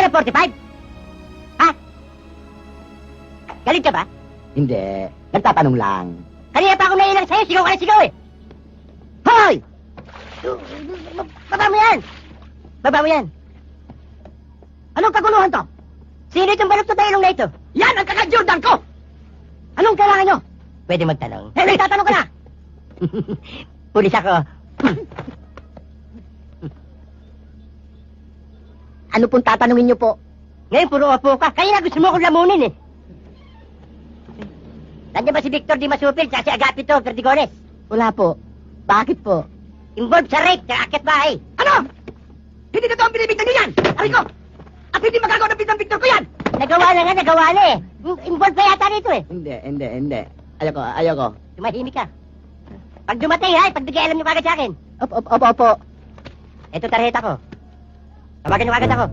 tayo ng 45? Ha? Galit ka ba? Hindi. Nagtatanong lang. Kanina pa ako nailang sa'yo, sigaw ka na sigaw eh! Hoy! Baba mo yan! Baba mo yan! Anong kaguluhan to? Sino itong balot na ilong na ito? Yan ang kaka-Jordan ko! Anong kailangan nyo? Pwede magtanong. Eh, nagtatanong ka na! Pulis ako. Ano pong tatanungin niyo po? Ngayon, puro opo ka. Kaya na gusto mo akong lamunin eh. Nandiyan ba si Victor Di Masupil at si Agapito Perdigones? Wala po. Bakit po? Involved sa rape, sa akit bahay. Ano? Hindi na ito ang binibigtan niyo yan! Aray ko! At hindi magagawa ng Victor ko yan! Nagawa na eh. Involved pa yata rito eh. Hindi. Ayoko. Tumahimik ka. Pag dumatay ha, pag bigay alam niyo kagad sa akin. Opo. Ito tarjeta ko. Tawagan niyo kagad ako.